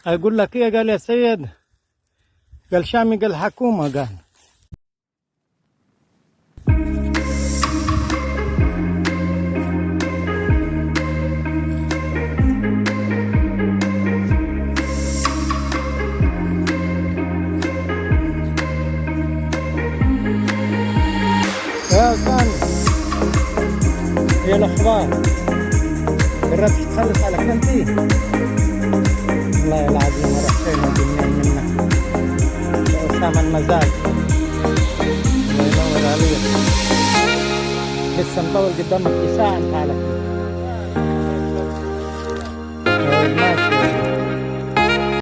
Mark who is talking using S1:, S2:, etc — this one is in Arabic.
S1: اقول لك ايه؟ قال يا سيد، قال شامي، قال حكومة، قال يا سامي، ايه الاخبار؟ قربت تخلص على كنتي؟ والله العظيم رحتين وجنين منك يا أسامة المزاج. الله ينور عليك. لسه مطول قدامك ساعة انت على كده. ماشي.